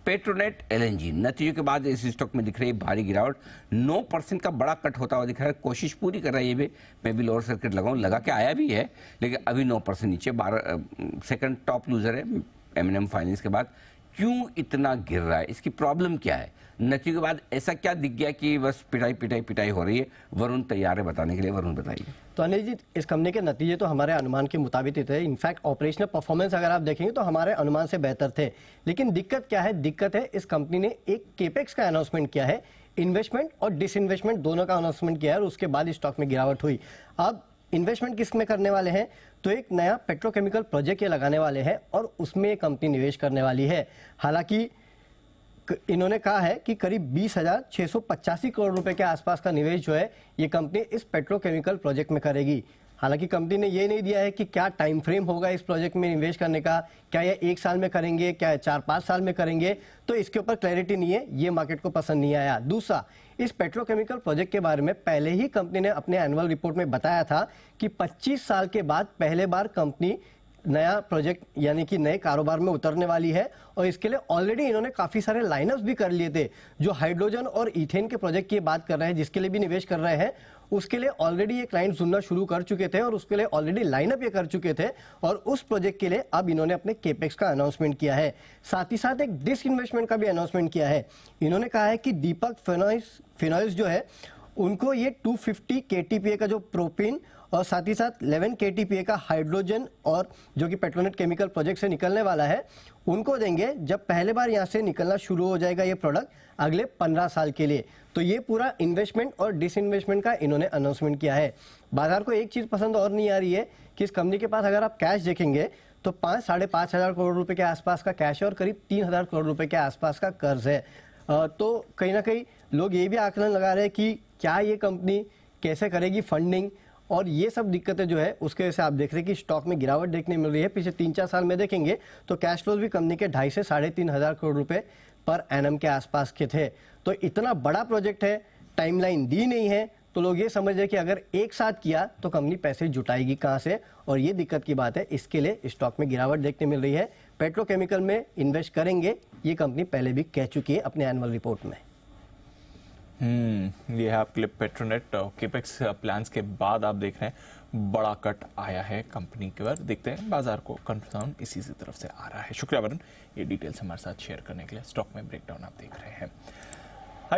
Petronet LNG नतीजों के बाद इस स्टॉक में दिख रही भारी गिरावट, 9% का बड़ा कट होता हुआ दिख रहा है। कोशिश पूरी कर रहा है ये भी, मैं भी लोअर सर्किट लगाऊं, लगा के आया भी है, लेकिन अभी 9% नीचे। 12 सेकंड टॉप लूजर है एम फाइनेंस के बाद। क्यों इतना गिर रहा है, इसकी प्रॉब्लम क्या है? नतीजों के बाद ऐसा क्या दिख गया कि बस पिटाई पिटाई पिटाई हो रही है? वरुण तैयार है बताने के लिए, वरुण बताइए। तो अनिल जी, इस कंपनी के नतीजे तो हमारे अनुमान के मुताबिक ही थे। इनफैक्ट ऑपरेशनल परफॉर्मेंस अगर आप देखेंगे तो हमारे अनुमान से बेहतर थे। लेकिन दिक्कत क्या है? दिक्कत है इस कंपनी ने एक केपेक्स का अनाउंसमेंट किया है, इन्वेस्टमेंट और डिसइन्वेस्टमेंट दोनों का अनाउंसमेंट किया है, और उसके बाद स्टॉक में गिरावट हुई। अब इन्वेस्टमेंट किस में करने वाले हैं? तो एक नया पेट्रोकेमिकल प्रोजेक्ट ये लगाने वाले हैं और उसमें कंपनी निवेश करने वाली है। हालांकि इन्होंने कहा है कि करीब 20,685 करोड़ रुपए के आसपास का निवेश जो है ये कंपनी इस पेट्रोकेमिकल प्रोजेक्ट में करेगी। हालांकि कंपनी ने ये नहीं दिया है कि क्या टाइम फ्रेम होगा इस प्रोजेक्ट में निवेश करने का, क्या ये 1 साल में करेंगे, क्या 4-5 साल में करेंगे, तो इसके ऊपर क्लैरिटी नहीं है। ये मार्केट को पसंद नहीं आया। दूसरा, इस पेट्रोकेमिकल प्रोजेक्ट के बारे में पहले ही कंपनी ने अपने एनुअल रिपोर्ट में बताया था कि 25 साल के बाद पहले बार कंपनी नया प्रोजेक्ट यानी कि नए कारोबार में उतरने वाली है, और इसके लिए ऑलरेडी इन्होंने काफी सारे लाइनअप्स भी कर लिए थे। जो हाइड्रोजन और इथेन के प्रोजेक्ट की बात कर रहे हैं, जिसके लिए भी निवेश कर रहे हैं, उसके लिए ऑलरेडी ये क्लाइंट सुनना शुरू कर चुके थे और उसके लिए ऑलरेडी लाइनअप ये कर चुके थे, और उस प्रोजेक्ट के लिए अब इन्होंने अपने केपेक्स का अनाउंसमेंट किया है। साथ ही साथ एक डिसइन्वेस्टमेंट का भी अनाउंसमेंट किया है। इन्होंने कहा है कि दीपक फिनॉइल्स जो है उनको ये 250 केटीपीए का जो प्रोपीन और साथ ही साथ 11 केटीपीए का हाइड्रोजन और जो कि पेट्रोनेट केमिकल प्रोजेक्ट से निकलने वाला है, उनको देंगे जब पहले बार यहाँ से निकलना शुरू हो जाएगा ये प्रोडक्ट अगले 15 साल के लिए। तो ये पूरा इन्वेस्टमेंट और डिसइन्वेस्टमेंट का इन्होंने अनाउंसमेंट किया है। बाजार को एक चीज पसंद और नहीं आ रही है कि इस कंपनी के पास अगर आप कैश देखेंगे तो 5-5.5 हजार करोड़ रुपए के आसपास का कैश है और करीब 3,000 करोड़ रुपए के आसपास का कर्ज है। तो कहीं ना कहीं लोग ये भी आकलन लगा रहे हैं कि क्या ये कंपनी कैसे करेगी फंडिंग, और ये सब दिक्कतें जो है उसके वजह से आप देख रहे हैं कि स्टॉक में गिरावट देखने मिल रही है। पिछले 3-4 साल में देखेंगे तो कैश फ्लोज भी कंपनी के 2.5 से 3.5 हजार करोड़ रुपए पर एनएम के आसपास के थे। तो इतना बड़ा प्रोजेक्ट है, टाइमलाइन दी नहीं है, तो लोग ये समझ रहे कि अगर एक साथ किया तो कंपनी पैसे जुटाएगी कहां से, और ये दिक्कत की बात है। इसके लिए स्टॉक में गिरावट देखने मिल रही है। पेट्रोकेमिकल में इन्वेस्ट करेंगे, ये कंपनी पहले भी कह चुकी है अपने एनुअल रिपोर्ट में। ये है आपके लिए पेट्रोनेट केपेक्स प्लान्स के बाद आप देख रहे हैं बड़ा कट आया है कंपनी के ऊपर। देखते हैं बाजार को कंफर्म इसी तरफ से आ रहा है। शुक्रिया वरुण, ये डिटेल्स हमारे साथ शेयर करने के लिए। स्टॉक में ब्रेकडाउन आप देख रहे हैं।